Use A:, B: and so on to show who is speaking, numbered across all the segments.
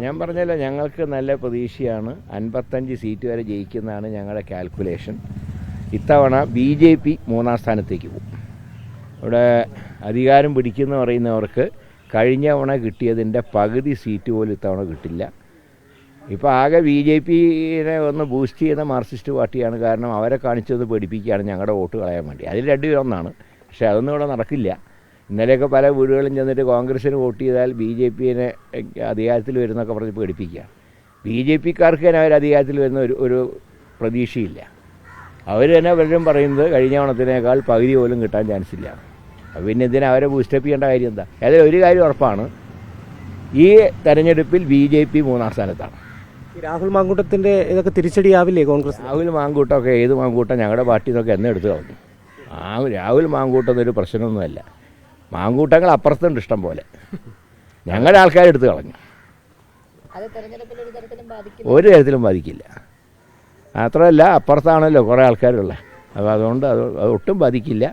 A: ഞാൻ പറഞ്ഞല്ലോ, ഞങ്ങൾക്ക് നല്ല പ്രതീക്ഷയാണ്. 55 സീറ്റ് വരെ ജയിക്കുന്നതാണ് ഞങ്ങളുടെ കാൽക്കുലേഷൻ. ഇത്തവണ BJP 3-ാം സ്ഥാനത്തേക്ക് പോകും. ഇവിടെ അധികാരം പിടിക്കുന്ന പറയുന്നവർക്ക് കഴിഞ്ഞ തവണ കിട്ടിയതിൻ്റെ പകുതി സീറ്റ് പോലും ഇത്തവണ കിട്ടില്ല. ഇപ്പോൾ ആകെ BJPയെ ഒന്ന് ബൂസ്റ്റ് ചെയ്യുന്ന മാർക്സിസ്റ്റ് പാർട്ടിയാണ്. കാരണം അവരെ കാണിച്ചത് പേടിപ്പിക്കുകയാണ് ഞങ്ങളുടെ വോട്ട് കളയാൻ വേണ്ടി. അതിൽ രണ്ടുപേരൊന്നാണ്. പക്ഷേ അതൊന്നും ഇവിടെ നടക്കില്ല. ഇന്നലെയൊക്കെ പല വീടുകളും ചെന്നിട്ട് കോൺഗ്രസ്സിന് വോട്ട് ചെയ്താൽ BJPയെ അധികാരത്തിൽ വരുന്നൊക്കെ പറഞ്ഞ് പേടിപ്പിക്കുകയാണ്. BJPക്കാർക്ക് തന്നെ അവർ അധികാരത്തിൽ വരുന്ന ഒരു പ്രതീക്ഷയില്ല. അവർ തന്നെ പലരും പറയുന്നത് കഴിഞ്ഞ തവണത്തിനേക്കാൾ പകുതി പോലും കിട്ടാൻ ചാൻസ് ഇല്ല. അപ്പോൾ പിന്നെ എന്തിനാ അവരെ ബൂസ്റ്റപ്പ് ചെയ്യേണ്ട കാര്യം എന്താ? അതായത് ഒരു കാര്യം ഉറപ്പാണ്, ഈ തെരഞ്ഞെടുപ്പിൽ BJP 3-ാം സ്ഥാനത്താണ്.
B: രാഹുൽ മാങ്കൂട്ടത്തിൻ്റെ ഇതൊക്കെ തിരിച്ചടിയാവില്ലേ കോൺഗ്രസ്?
A: രാഹുൽ മാങ്കൂട്ടമൊക്കെ ഏത് മാങ്കൂട്ടം ഞങ്ങളുടെ പാർട്ടിയിൽ നിന്നൊക്കെ എന്നെ എടുത്തു കളഞ്ഞു. രാഹുൽ മാങ്കൂട്ടം എന്നൊരു പ്രശ്നമൊന്നുമല്ല. മാങ്കൂട്ടങ്ങൾ അപ്പുറത്തുണ്ട് ഇഷ്ടം പോലെ. ഞങ്ങളുടെ ആൾക്കാരെടുത്ത് കളഞ്ഞു. ഒരു തരത്തിലും ബാധിക്കില്ല. മാത്രമല്ല അപ്പുറത്താണല്ലോ കുറേ ആൾക്കാരുള്ളത്. അപ്പോൾ അതുകൊണ്ട് അത് ഒട്ടും ബാധിക്കില്ല.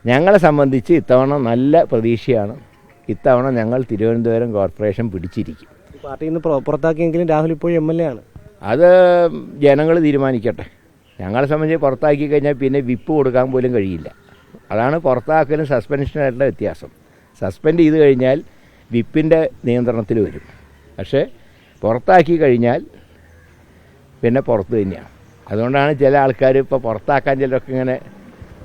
A: ഞങ്ങളെ സംബന്ധിച്ച് ഇത്തവണ നല്ല പ്രതീക്ഷയാണ്. ഇത്തവണ ഞങ്ങൾ തിരുവനന്തപുരം കോർപ്പറേഷൻ പിടിച്ചിരിക്കും.
B: പാർട്ടിയിൽ നിന്ന് പുറത്താക്കിയെങ്കിലും രാഹുൽ ഇപ്പോഴും MLA ആണ്.
A: അത് ജനങ്ങൾ തീരുമാനിക്കട്ടെ. ഞങ്ങളെ സംബന്ധിച്ച് പുറത്താക്കി കഴിഞ്ഞാൽ പിന്നെ വിപ്പ് കൊടുക്കാൻ പോലും കഴിയില്ല. അതാണ് പുറത്താക്കലും സസ്പെൻഷനായിട്ടുള്ള വ്യത്യാസം. സസ്പെൻഡ് ചെയ്ത് കഴിഞ്ഞാൽ വിപ്പിൻ്റെ നിയന്ത്രണത്തിൽ വരും. പക്ഷേ പുറത്താക്കി കഴിഞ്ഞാൽ പിന്നെ പുറത്ത് തന്നെയാണ്. അതുകൊണ്ടാണ് ചില ആൾക്കാർ ഇപ്പോൾ പുറത്താക്കാൻ ചിലരൊക്കെ ഇങ്ങനെ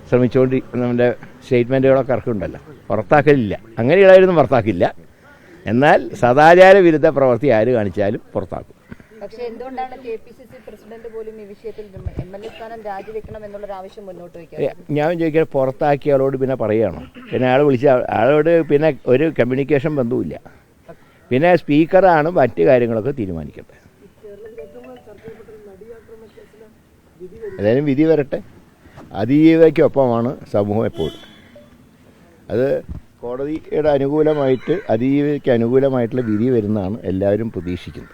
A: ശ്രമിച്ചുകൊണ്ട് നമ്മുടെ സ്റ്റേറ്റ്മെൻറ്റുകളൊക്കെ ഇറക്കുന്നുണ്ടല്ലോ. പുറത്താക്കലില്ല, അങ്ങനെയുള്ളവരൊന്നും പുറത്താക്കില്ല. എന്നാൽ സദാചാര വിരുദ്ധ പ്രവൃത്തി ആര് കാണിച്ചാലും പുറത്താക്കും.
C: പക്ഷേ എന്തുകൊണ്ടാണ് KPCC പ്രസിഡന്റ് പോലും ഈ വിഷയത്തിൽ MLA സ്ഥാനം രാജിവെക്കണം എന്നുള്ളൊരു ആവശ്യം മുന്നോട്ട് വയ്ക്കുന്നത്?
A: ഞാൻ ചോദിക്കാൻ, പുറത്താക്കിയ ആളോട് പിന്നെ പറയുകയാണോ? പിന്നെ ആൾ വിളിച്ച ആളോട് പിന്നെ ഒരു കമ്മ്യൂണിക്കേഷൻ ബന്ധവുമില്ല. പിന്നെ സ്പീക്കറാണ് മറ്റ് കാര്യങ്ങളൊക്കെ തീരുമാനിക്കട്ടെ. ഏതായാലും വിധി വരട്ടെ. അതിജീവിതയ്ക്കൊപ്പമാണ് സമൂഹം എപ്പോഴും. അത് കോടതിയുടെ അനുകൂലമായിട്ട് അതിജീവിതയ്ക്ക് അനുകൂലമായിട്ടുള്ള വിധി വരുന്നതാണ് എല്ലാവരും പ്രതീക്ഷിക്കുന്നത്.